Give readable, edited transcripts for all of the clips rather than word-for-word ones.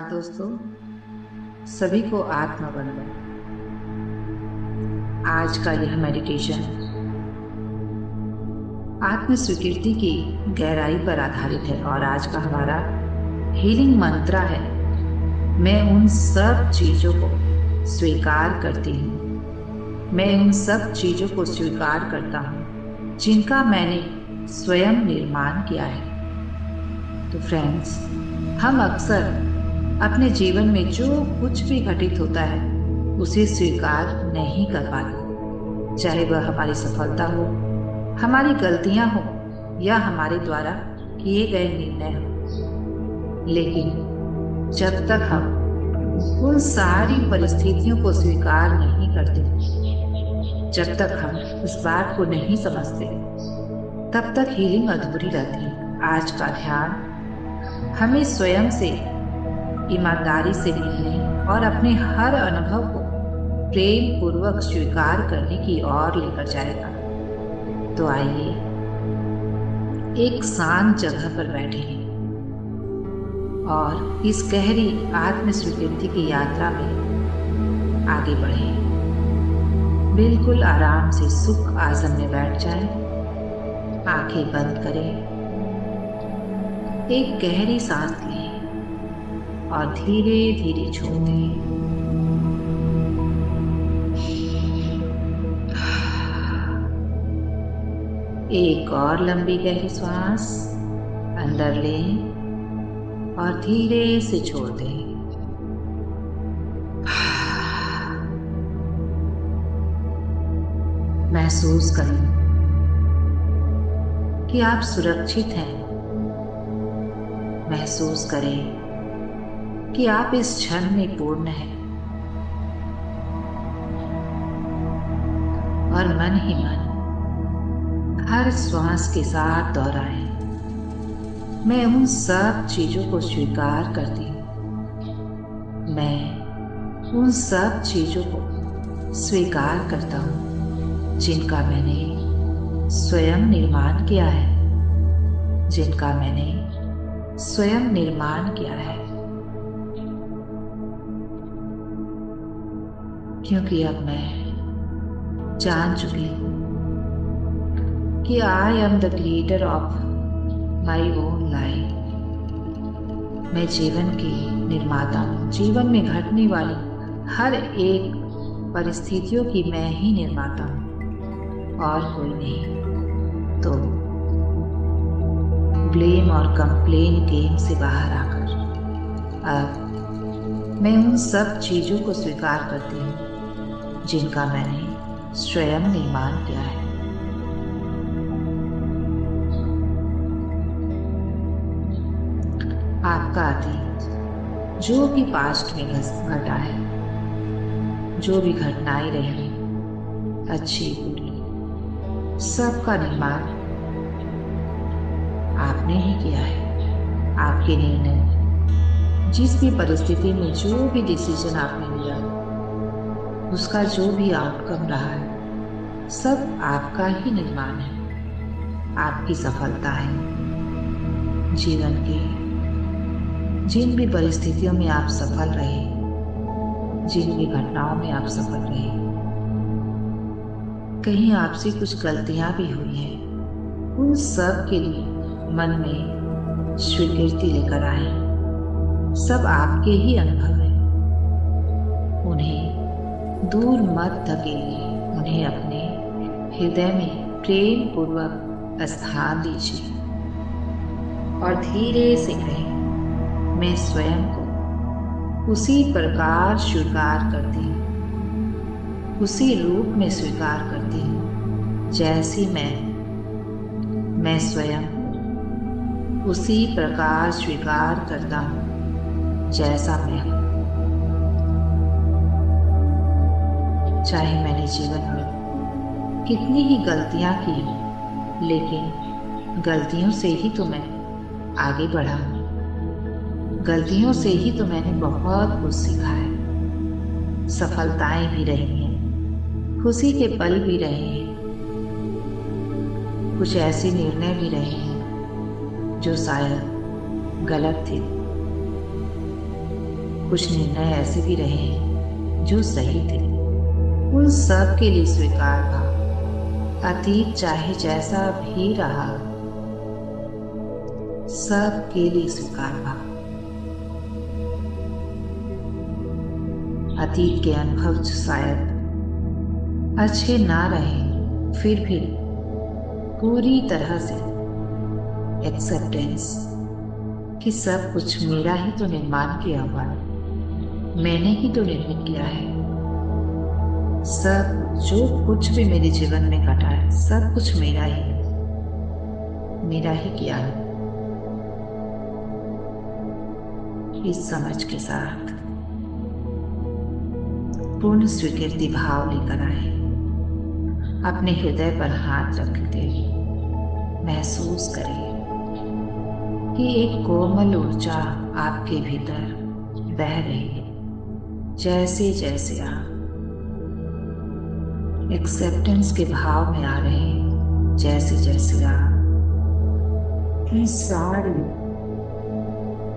दोस्तों, सभी को आत्मवंदन। आज का यह मेडिटेशन आत्म स्वीकृति की गहराई पर आधारित है और आज का हमारा हीलिंग मंत्र है। मैं उन सब चीजों को स्वीकार करती हूँ। मैं उन सब चीजों को स्वीकार करता हूँ जिनका मैंने स्वयं निर्माण किया है। तो फ्रेंड्स, हम अक्सर अपने जीवन में जो कुछ भी घटित होता है उसे स्वीकार नहीं कर पाते, चाहे वह हमारी सफलता हो, हमारी गलतियां हो या हमारे द्वारा किए गए निर्णय हो। लेकिन जब तक हम उन सारी परिस्थितियों को स्वीकार नहीं करते, जब तक हम इस बात को नहीं समझते, तब तक हीलिंग अधूरी रहती है। आज का ध्यान हमें स्वयं से ईमानदारी से मिलने और अपने हर अनुभव को प्रेम पूर्वक स्वीकार करने की ओर लेकर जाएगा। तो आइए एक शांत जगह पर बैठे हैं और इस गहरी आत्म स्वीकृति की यात्रा में आगे बढ़े। बिल्कुल आराम से सुख आसन में बैठ जाएं, आंखें बंद करें, एक गहरी सांस लें और धीरे धीरे छोड़ दें। एक और लंबी गहरी सांस अंदर लें और धीरे से छोड़ दें। महसूस करें कि आप सुरक्षित हैं। महसूस करें कि आप इस क्षण में पूर्ण हैं और मन ही मन हर श्वास के साथ दोहराएं, मैं उन सब चीजों को स्वीकार करती हूँ। मैं उन सब चीजों को स्वीकार करता हूँ जिनका मैंने स्वयं निर्माण किया है, जिनका मैंने स्वयं निर्माण किया है। क्योंकि अब मैं जान चुकी हूँ कि I am the leader of my own life. मैं जीवन की निर्माता हूँ। जीवन में घटने वाली हर एक परिस्थितियों की मैं ही निर्माता हूँ और कोई नहीं। तो ब्लेम और कंप्लेन गेम से बाहर आकर अब मैं उन सब चीजों को स्वीकार करती हूँ जिनका मैंने स्वयं निर्माण किया है। आपका अतीत जो भी पास्ट में घटा है, जो भी घटनाएं रही, अच्छी बुरी, सबका निर्माण आपने ही किया है। आपके निर्णय, जिस भी परिस्थिति में जो भी डिसीजन आपने लिया, उसका जो भी आउटकम रहा है, सब आपका ही निर्माण है। आपकी सफलता है। जीवन के जिन भी परिस्थितियों में आप सफल रहे, जिन भी घटनाओं में आप सफल रहे, कहीं आपसे कुछ गलतियां भी हुई हैं, उन सब के लिए मन में स्वीकृति लेकर आए। सब आपके ही अनुभव हैं। उन्हें दूर मत धकेलिए, उन्हें अपने हृदय में प्रेम पूर्वक स्थान दीजिए और धीरे से कहें, मैं स्वयं को उसी प्रकार स्वीकार करती हूँ, उसी रूप में स्वीकार करती हूँ जैसी मैं स्वयं उसी प्रकार स्वीकार करता हूँ जैसा मैं हूँ। चाहे मैंने जीवन में कितनी ही गलतियां की हों, लेकिन गलतियों से ही तो मैं आगे बढ़ा हूँ। गलतियों से ही तो मैंने बहुत कुछ सीखा है। सफलताएं भी रही हैं, खुशी के पल भी रहे हैं, कुछ ऐसे निर्णय भी रहे हैं जो शायद गलत थे, कुछ निर्णय ऐसे भी रहे हैं जो सही थे, उन सब के लिए स्वीकार था। अतीत चाहे जैसा भी रहा, सब के लिए स्वीकार था। अतीत के अनुभव जो शायद अच्छे ना रहे, फिर भी पूरी तरह से एक्सेप्टेंस कि सब कुछ मेरा ही तो निर्माण किया हुआ है, मैंने ही तो निर्मित किया है। सब जो कुछ भी मेरे जीवन में घटा है, सब कुछ मेरा ही है, मेरा ही किया है। इस समझ के साथ पूर्ण स्वीकृति भाव लेकर आए। अपने हृदय पर हाथ रखते महसूस करें कि एक कोमल ऊर्जा आपके भीतर बह रही है। जैसे जैसे आप एक्सेप्टेंस के भाव में आ रहे हैं, जैसे जैसे आप इन सारी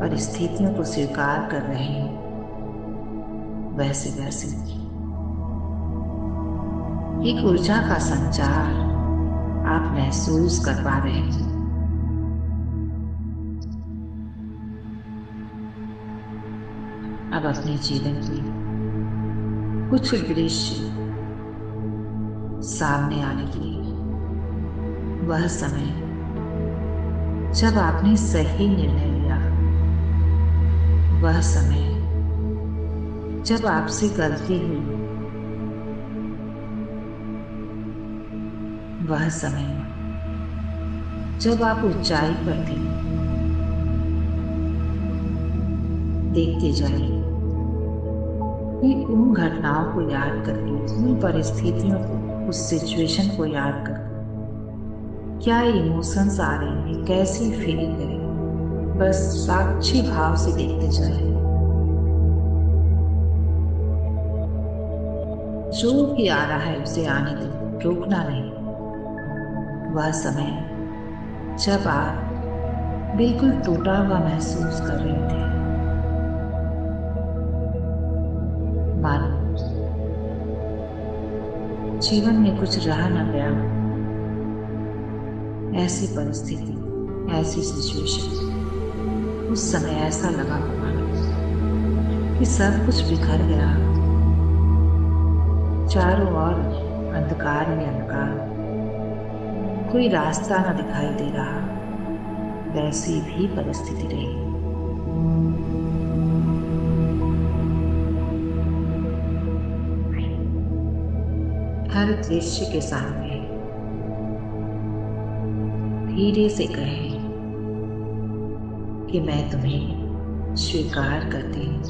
परिस्थितियों को स्वीकार कर रहे हैं, वैसे वैसे एक ऊर्जा का संचार आप महसूस कर पा रहे हैं। अब अपने जीवन की कुछ दृश्य सामने आने लगे। वह समय जब आपने सही निर्णय लिया, वह समय जब आपसे गलती हुई, वह समय जब आप ऊंचाई पर थे। देखते जाइए कि उन घटनाओं को याद करके, उन परिस्थितियों को, उस सिचुएशन को याद करके क्या इमोशंस आ रहे हैं, कैसी फीलिंग है, बस साक्षी भाव से देखते जाइए। जो भी आ रहा है उसे आने दो, रोकना नहीं। वह समय जब आप बिल्कुल टूटा हुआ महसूस कर रहे थे, मानो जीवन में कुछ रह न गया। ऐसी परिस्थिति, ऐसी सिचुएशन, उस समय ऐसा लगा होगा कि सब कुछ बिखर गया, चारों ओर अंधकार में अंधकार, कोई रास्ता न दिखाई दे रहा। वैसी भी परिस्थिति रही। हर दृश्य के सामने धीरे से कहें कि मैं तुम्हें स्वीकार करती हूँ।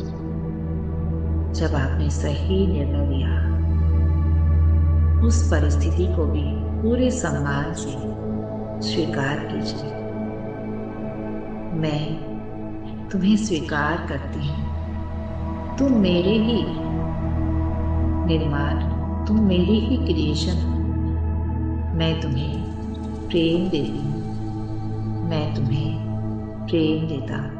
जब आपने सही निर्णय लिया, उस परिस्थिति को भी पूरे सम्मान से स्वीकार कीजिए। मैं तुम्हें स्वीकार करती हूँ। तुम मेरे ही निर्माण, तुम मेरी ही क्रिएशन हो। मैं तुम्हें प्रेम देती हूँ, मैं तुम्हें प्रेम देता हूँ।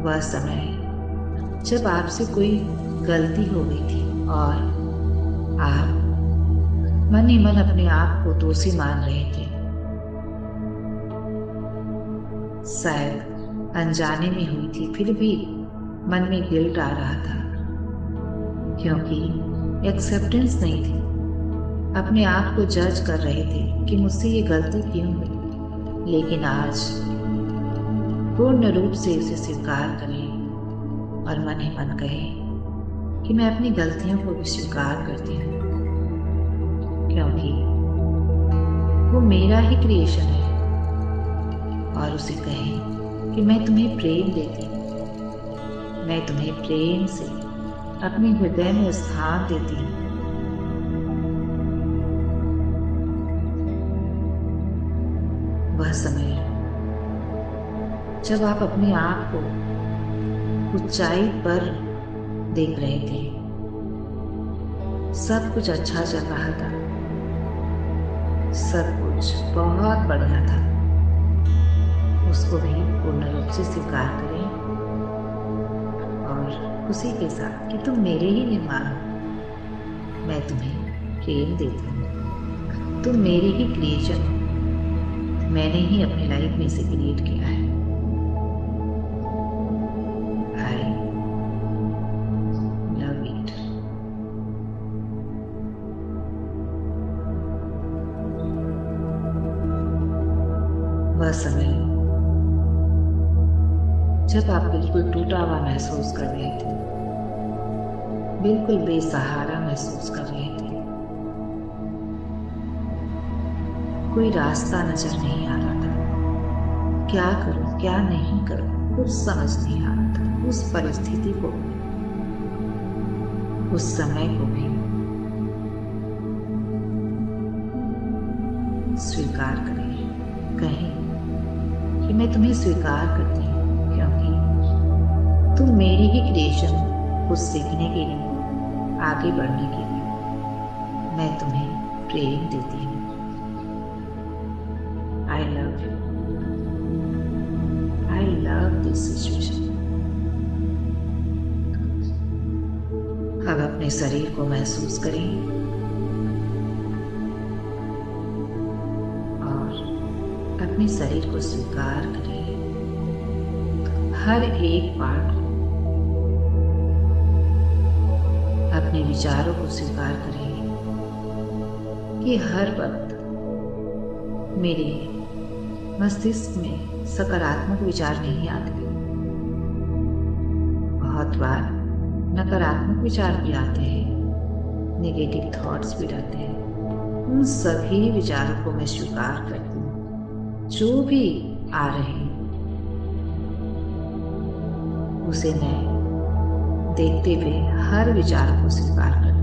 वह समय जब आपसे कोई गलती हो गई थी और आप मन ही मन अपने आप को दोषी मान रहे थे। शायद अनजाने में हुई थी, फिर भी मन में गिल्ट आ रहा था क्योंकि एक्सेप्टेंस नहीं थी। अपने आप को जज कर रहे थे कि मुझसे ये गलती क्यों हुई। लेकिन आज पूर्ण रूप से उसे स्वीकार करें और मन ही मन कहें कि मैं अपनी गलतियों को भी स्वीकार करती हूँ, क्योंकि वो मेरा ही क्रिएशन है। और उसे कहें कि मैं तुम्हें प्रेम देती हूँ, मैं तुम्हें प्रेम से अपने हृदय में स्थान देती हूँ। वह समय जब आप अपने आप को ऊंचाई पर देख रहे थे, सब कुछ अच्छा चल रहा था, सब कुछ बहुत बढ़िया था। उसको भी पूर्ण रूप से स्वीकार करें उसी के साथ कि तुम मेरे ही निर्माण हो। मैं तुम्हें प्रेम देती हूँ। तुम मेरे ही क्रिएशन हो। मैंने ही अपनी लाइफ में इसे क्रिएट किया है। I love it. वह समय जब आप बिल्कुल टूटा हुआ महसूस कर रहे थे, बिल्कुल बेसहारा महसूस कर रहे थे, कोई रास्ता नजर नहीं आ रहा था, क्या करूं क्या नहीं करूं कुछ समझ नहीं आ रहा था। उस परिस्थिति को, उस समय को भी स्वीकार करें। कहें कि मैं तुम्हें स्वीकार करती हूँ, क्योंकि तुम मेरी ही क्रिएशन हो। कुछ सीखने के लिए, आगे बढ़ने के लिए मैं तुम्हें प्रेम देती हूँ। I love you. I love this situation. अब अपने शरीर को महसूस करें और अपने शरीर को स्वीकार करें, हर एक पार्ट को। अपने विचारों को स्वीकार करें कि हर वक्त मेरे मस्तिष्क में सकारात्मक विचार नहीं आते, बहुत बार नकारात्मक विचार भी आते हैं, नेगेटिव थॉट्स भी रहते हैं। उन सभी विचारों को मैं स्वीकार करती हूँ। जो भी आ रहे हैं उसे मैं देखते हुए हर विचार को स्वीकार कर,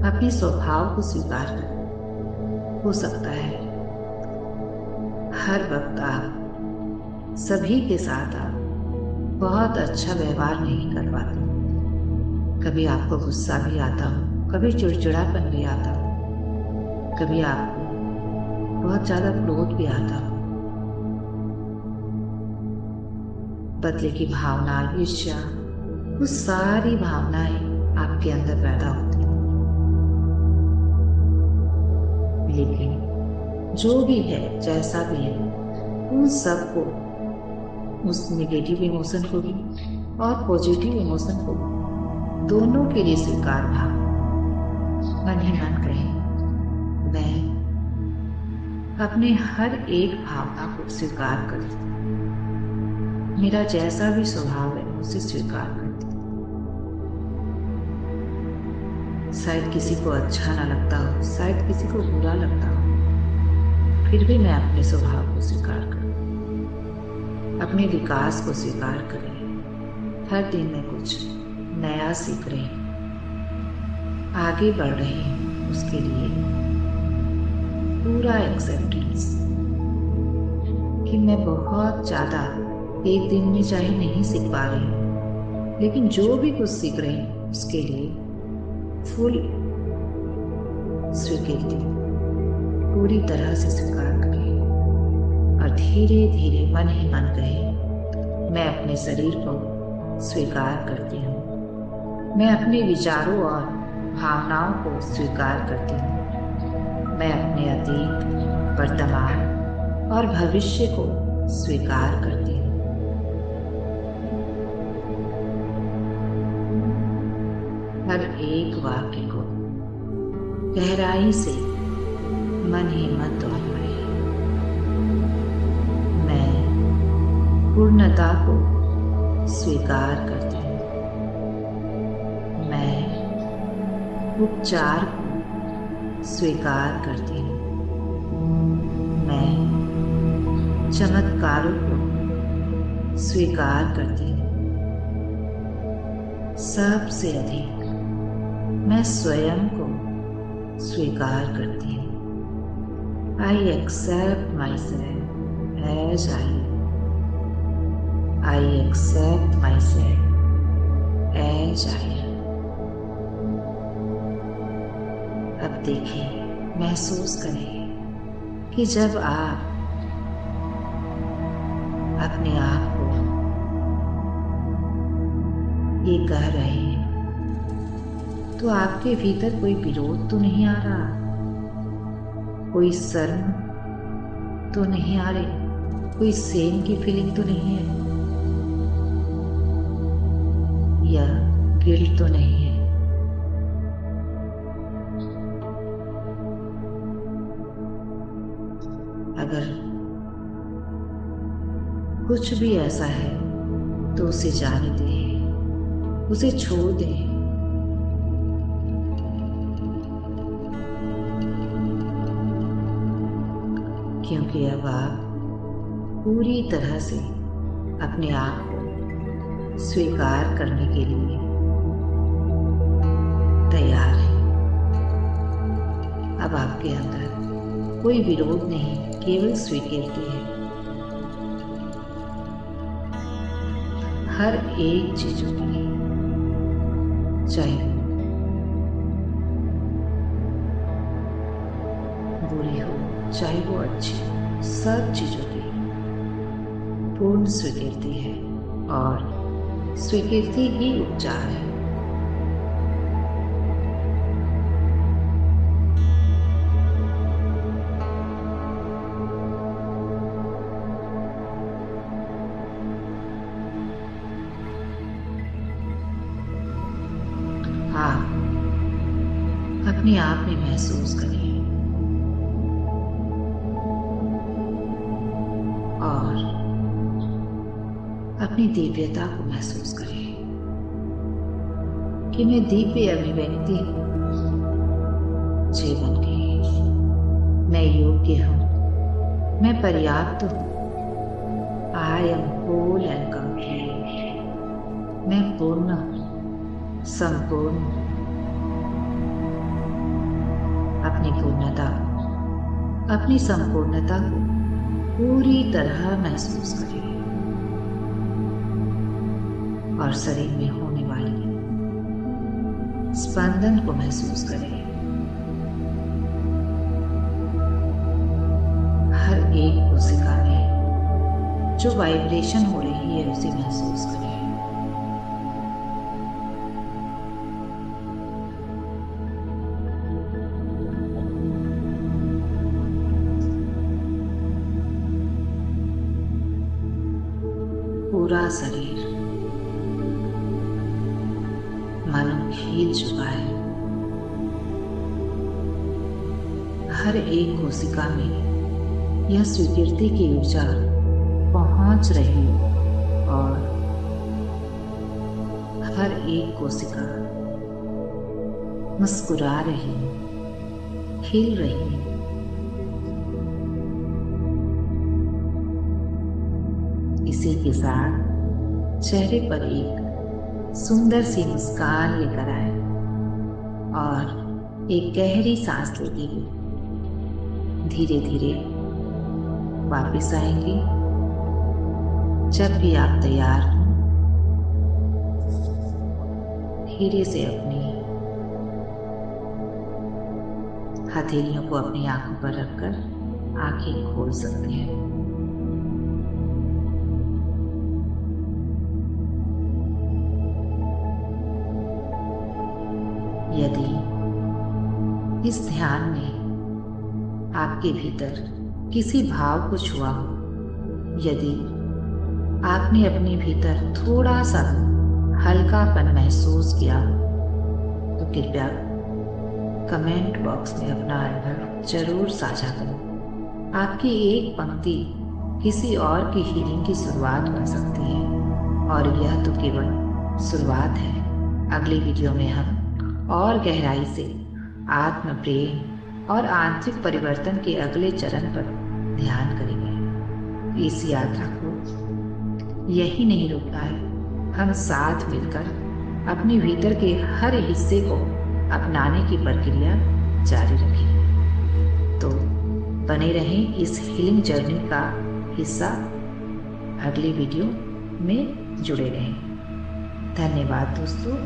अपने स्वभाव को स्वीकार कर। हो सकता है हर वक्त आप सभी के साथ आप बहुत अच्छा व्यवहार नहीं कर पाते। कभी आपको गुस्सा भी आता हो, कभी चिड़चिड़ापन भी आता हो, कभी आपको बहुत ज़्यादा क्रोध भी आता हो, बदले की भावना, ईर्ष्या, वो सारी भावनाएं आपके अंदर पैदा होती हैं। लेकिन जो भी है, जैसा भी है, उन सबको, उस नेगेटिव इमोशन को भी और पॉजिटिव इमोशन को भी, दोनों के लिए स्वीकार भाव। मन ही मन कहें, मैं अपने हर एक भावना को स्वीकार करती हूँ। मेरा जैसा भी स्वभाव है उसे स्वीकार करती हूँ। शायद किसी को अच्छा ना लगता हो, शायद किसी को बुरा लगता हो, फिर भी मैं अपने स्वभाव को स्वीकार करूँ, अपने विकास को स्वीकार करें। हर दिन मैं कुछ नया सीख रही हूँ, आगे बढ़ रही हूँ, उसके लिए पूरा एक्सेप्टेंस कि मैं बहुत ज़्यादा एक दिन में चाहे नहीं सीख पा रही हूँ, लेकिन जो भी कुछ सीख रही हूँ उसके लिए फुल स्वीकृति, पूरी तरह से स्वीकार करें और धीरे धीरे मन ही मन कहें, मैं अपने शरीर को स्वीकार करती हूँ, मैं अपने विचारों और भावनाओं को स्वीकार करती हूँ, मैं अपने अतीत, वर्तमान और भविष्य को स्वीकार करती हूँ। हर एक वाक्य को गहराई से मन ही मन दोहराएं। मैं पूर्णता को स्वीकार करती हूँ, मैं उपचार को स्वीकार करती हूँ, मैं चमत्कारों को स्वीकार करती हूँ। सबसे अधिक मैं स्वयं को स्वीकार करती हूँ। I accept myself as I accept myself as I am. अब देखिए, महसूस करें कि जब आप अपने आप को ये कह रहे हैं तो आपके भीतर कोई विरोध तो नहीं आ रहा, कोई शर्म तो नहीं आ रही, कोई सेम की फीलिंग तो नहीं है, या गिल्ट तो नहीं है। अगर कुछ भी ऐसा है तो उसे जाने दें, उसे छोड़ दें। क्योंकि अब आप पूरी तरह से अपने आप को स्वीकार करने के लिए तैयार हैं। अब आपके अंदर कोई विरोध नहीं, केवल स्वीकृति है। हर एक चीजों की, चाहे वो बुरी हो चाहे वो अच्छी, सब चीजों की पूर्ण स्वीकृति है और स्वीकृति ही उपचार है। आप अपने आप में महसूस करिए और अपनी दिव्यता को महसूस करें कि मैं दिव्य अभिव्यक्ति हूँ जीवन की। मैं योग्य हूँ, मैं पर्याप्त हूँ। I am whole and complete. मैं पूर्ण हूँ, संपूर्ण हूँ। अपनी पूर्णता, अपनी संपूर्णता को पूरी तरह महसूस करें और शरीर में होने वाली स्पंदन को महसूस करें। हर एक कोशिका में जो वाइब्रेशन हो रही है उसे महसूस करें। पूरा शरीर मानो खिल चुका है। हर एक कोशिका में यह स्वीकृति की ऊर्जा पहुंच रही है और हर एक कोशिका मुस्कुरा रही है, खिल रही है। इसी के साथ चेहरे पर एक सुंदर सी मुस्कान लेकर आए और एक गहरी सांस लेते हुए धीरे धीरे वापस आएंगे। जब भी आप तैयार हों, धीरे से अपनी हथेलियों को अपनी आंखों पर रखकर आंखें खोल सकते हैं। यदि इस ध्यान में आपके भीतर किसी भाव को छुआ हो, यदि आपने अपने भीतर थोड़ा सा हल्कापन महसूस किया हो, तो कृपया कमेंट बॉक्स में अपना अनुभव जरूर साझा करें। आपकी एक पंक्ति किसी और की हीलिंग की शुरुआत हो सकती है और यह तो केवल शुरुआत है। अगली वीडियो में हम और गहराई से आत्म प्रेम और आंतरिक परिवर्तन के अगले चरण पर ध्यान करेंगे। इस यात्रा को यही नहीं रुकना है, हम साथ मिलकर अपने भीतर के हर हिस्से को अपनाने की प्रक्रिया जारी रखें। तो बने रहें इस हीलिंग जर्नी का हिस्सा, अगली वीडियो में जुड़े रहें। धन्यवाद दोस्तों।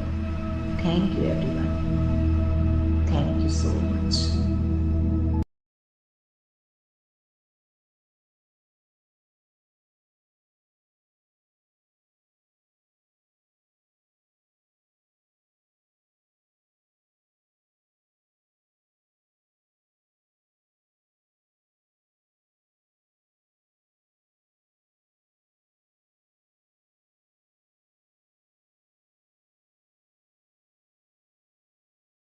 Thank you everyone. Thank you so much.